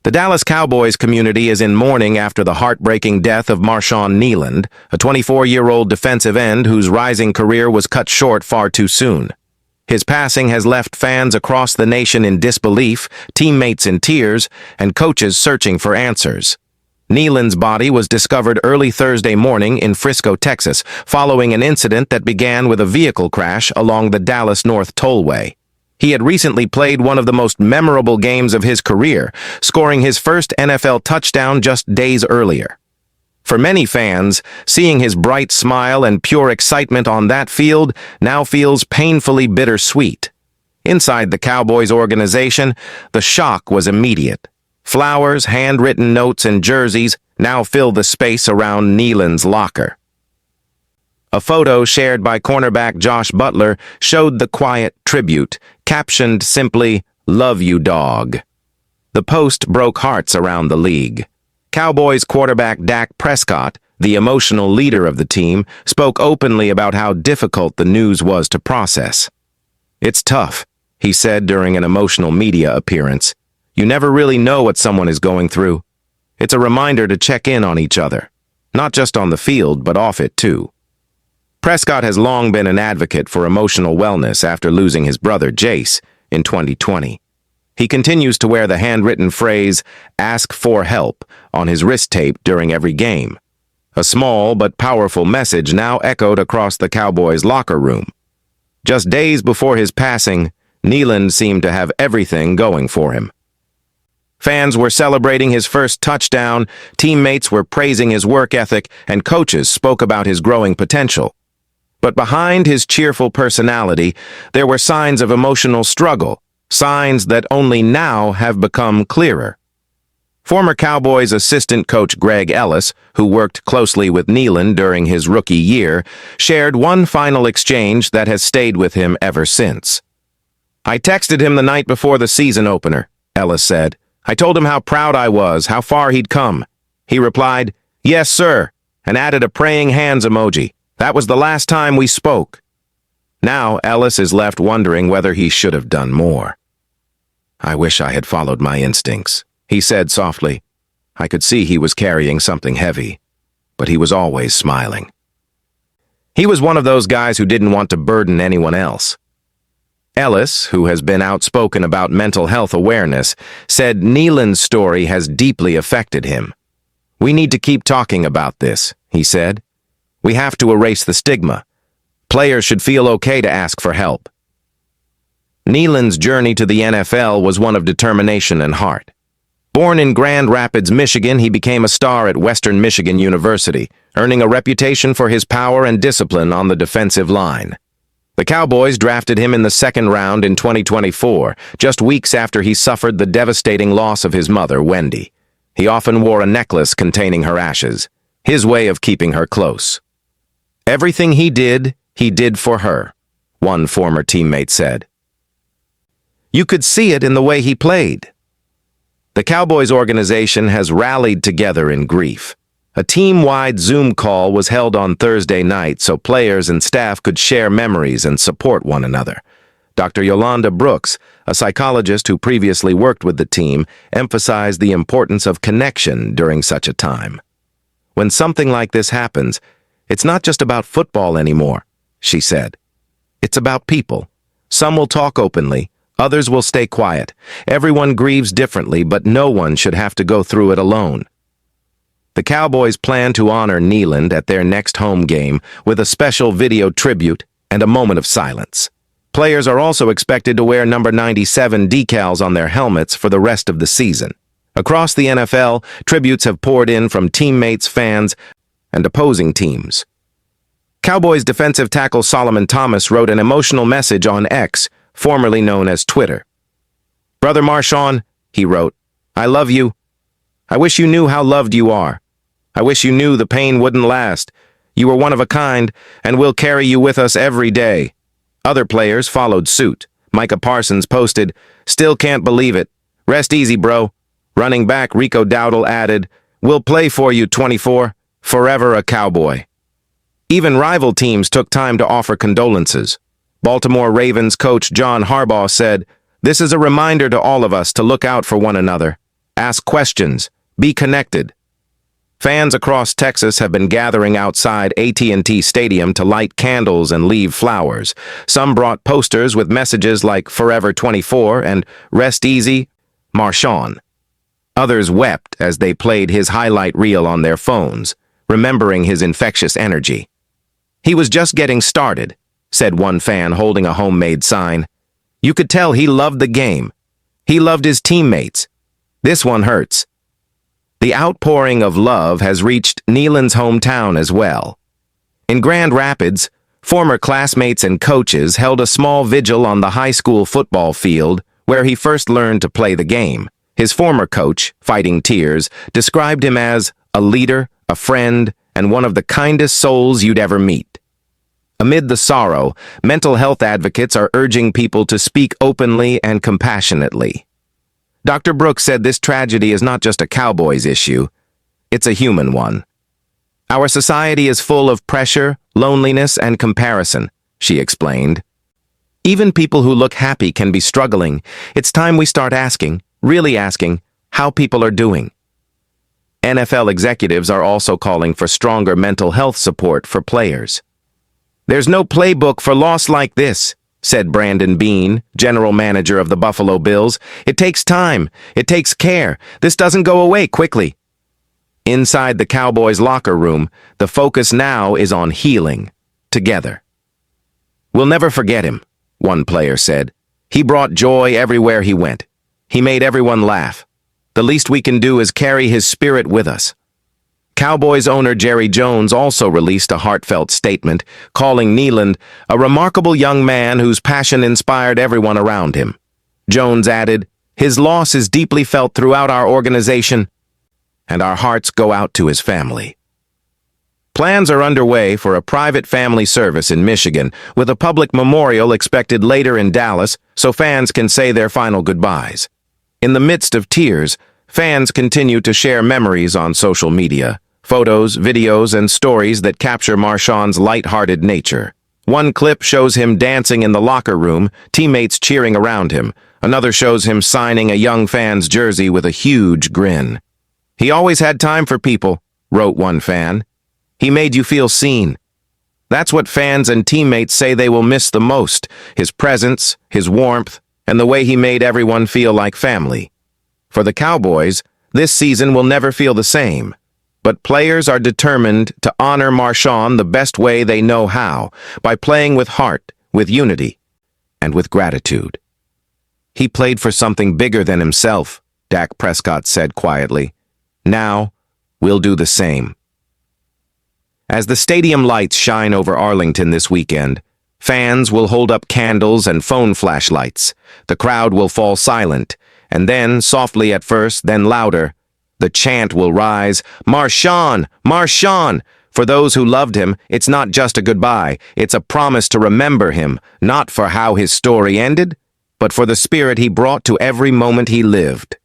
The Dallas Cowboys community is in mourning after the heartbreaking death of Marshawn Kneeland, a 24-year-old defensive end whose rising career was cut short far too soon. His passing has left fans across the nation in disbelief, teammates in tears, and coaches searching for answers. Kneeland's body was discovered early Thursday morning in Frisco, Texas, following an incident that began with a vehicle crash along the Dallas North Tollway. He had recently played one of the most memorable games of his career, scoring his first NFL touchdown just days earlier. For many fans, seeing his bright smile and pure excitement on that field now feels painfully bittersweet. Inside the Cowboys organization, the shock was immediate. Flowers, handwritten notes, and jerseys now fill the space around Kneeland's locker. A photo shared by cornerback Josh Butler showed the quiet tribute, captioned simply, "Love you, dog." The post broke hearts around the league. Cowboys quarterback Dak Prescott, the emotional leader of the team, spoke openly about how difficult the news was to process. "It's tough," he said during an emotional media appearance. "You never really know what someone is going through. It's a reminder to check in on each other, not just on the field, but off it too." Prescott has long been an advocate for emotional wellness after losing his brother Jace in 2020. He continues to wear the handwritten phrase, "Ask for help," on his wrist tape during every game. A small but powerful message now echoed across the Cowboys' locker room. Just days before his passing, Kneeland seemed to have everything going for him. Fans were celebrating his first touchdown, teammates were praising his work ethic, and coaches spoke about his growing potential. But behind his cheerful personality, there were signs of emotional struggle, signs that only now have become clearer. Former Cowboys assistant coach Greg Ellis, who worked closely with Kneeland during his rookie year, shared one final exchange that has stayed with him ever since. "I texted him the night before the season opener," Ellis said. "I told him how proud I was, how far he'd come. He replied, 'Yes, sir,' and added a praying hands emoji. That was the last time we spoke." Now Ellis is left wondering whether he should have done more. "I wish I had followed my instincts," he said softly. "I could see he was carrying something heavy, but he was always smiling." He was one of those guys who didn't want to burden anyone else. Ellis, who has been outspoken about mental health awareness, said Kneeland's story has deeply affected him. "We need to keep talking about this," he said. "We have to erase the stigma. Players should feel okay to ask for help." Kneeland's journey to the NFL was one of determination and heart. Born in Grand Rapids, Michigan, he became a star at Western Michigan University, earning a reputation for his power and discipline on the defensive line. The Cowboys drafted him in the second round in 2024, just weeks after he suffered the devastating loss of his mother, Wendy. He often wore a necklace containing her ashes, his way of keeping her close. "Everything he did for her," one former teammate said. You could see it in the way he played. The Cowboys organization has rallied together in grief. A team-wide Zoom call was held on Thursday night so players and staff could share memories and support one another. Dr. Yolanda Brooks, a psychologist who previously worked with the team, emphasized the importance of connection during such a time. "When something like this happens, it's not just about football anymore," she said. "It's about people. Some will talk openly, others will stay quiet. Everyone grieves differently, but no one should have to go through it alone." The Cowboys plan to honor Kneeland at their next home game with a special video tribute and a moment of silence. Players are also expected to wear number 97 decals on their helmets for the rest of the season. Across the NFL, tributes have poured in from teammates, fans, and opposing teams. Cowboys defensive tackle Solomon Thomas wrote an emotional message on X, formerly known as Twitter. "Brother Marshawn," he wrote, "I love you. I wish you knew how loved you are. I wish you knew the pain wouldn't last. You were one of a kind, and we'll carry you with us every day." Other players followed suit. Micah Parsons posted, "Still can't believe it. Rest easy, bro." Running back Rico Dowdle added, "We'll play for you, 24. Forever a Cowboy." Even rival teams took time to offer condolences. Baltimore Ravens coach John Harbaugh said, "This is a reminder to all of us to look out for one another. Ask questions. Be connected. Fans across Texas have been gathering outside AT&T Stadium to light candles and leave flowers. Some brought posters with messages like Forever 24 and Rest Easy, Marshawn. Others wept as they played his highlight reel on their phones, remembering his infectious energy. "He was just getting started," said one fan holding a homemade sign. "You could tell he loved the game. He loved his teammates. This one hurts." The outpouring of love has reached Kneeland's hometown as well. In Grand Rapids, former classmates and coaches held a small vigil on the high school football field where he first learned to play the game. His former coach, fighting tears, described him as a leader, a friend, and one of the kindest souls you'd ever meet. Amid the sorrow, mental health advocates are urging people to speak openly and compassionately. Dr. Brooks said this tragedy is not just a Cowboys issue, it's a human one. "Our society is full of pressure, loneliness, and comparison," she explained. "Even people who look happy can be struggling. It's time we start asking, really asking, how people are doing." NFL executives are also calling for stronger mental health support for players. "There's no playbook for loss like this," said Brandon Beane, general manager of the Buffalo Bills. "It takes time. It takes care. This doesn't go away quickly." Inside the Cowboys' locker room, the focus now is on healing, together. "We'll never forget him," one player said. "He brought joy everywhere he went. He made everyone laugh. The least we can do is carry his spirit with us." Cowboys owner Jerry Jones also released a heartfelt statement, calling Kneeland a remarkable young man whose passion inspired everyone around him. Jones added, "His loss is deeply felt throughout our organization, and our hearts go out to his family." Plans are underway for a private family service in Michigan, with a public memorial expected later in Dallas so fans can say their final goodbyes. In the midst of tears, fans continue to share memories on social media. Photos, videos, and stories that capture Marshawn's light-hearted nature. One clip shows him dancing in the locker room, teammates cheering around him. Another shows him signing a young fan's jersey with a huge grin. "He always had time for people," wrote one fan. "He made you feel seen." That's what fans and teammates say they will miss the most: his presence, his warmth, and the way he made everyone feel like family. For the Cowboys, this season will never feel the same. But players are determined to honor Marshawn the best way they know how, by playing with heart, with unity, and with gratitude. "He played for something bigger than himself," Dak Prescott said quietly. "Now, we'll do the same." As the stadium lights shine over Arlington this weekend, fans will hold up candles and phone flashlights. The crowd will fall silent, and then, softly at first, then louder, the chant will rise, "Marshawn! Marshawn!" For those who loved him, it's not just a goodbye, it's a promise to remember him, not for how his story ended, but for the spirit he brought to every moment he lived.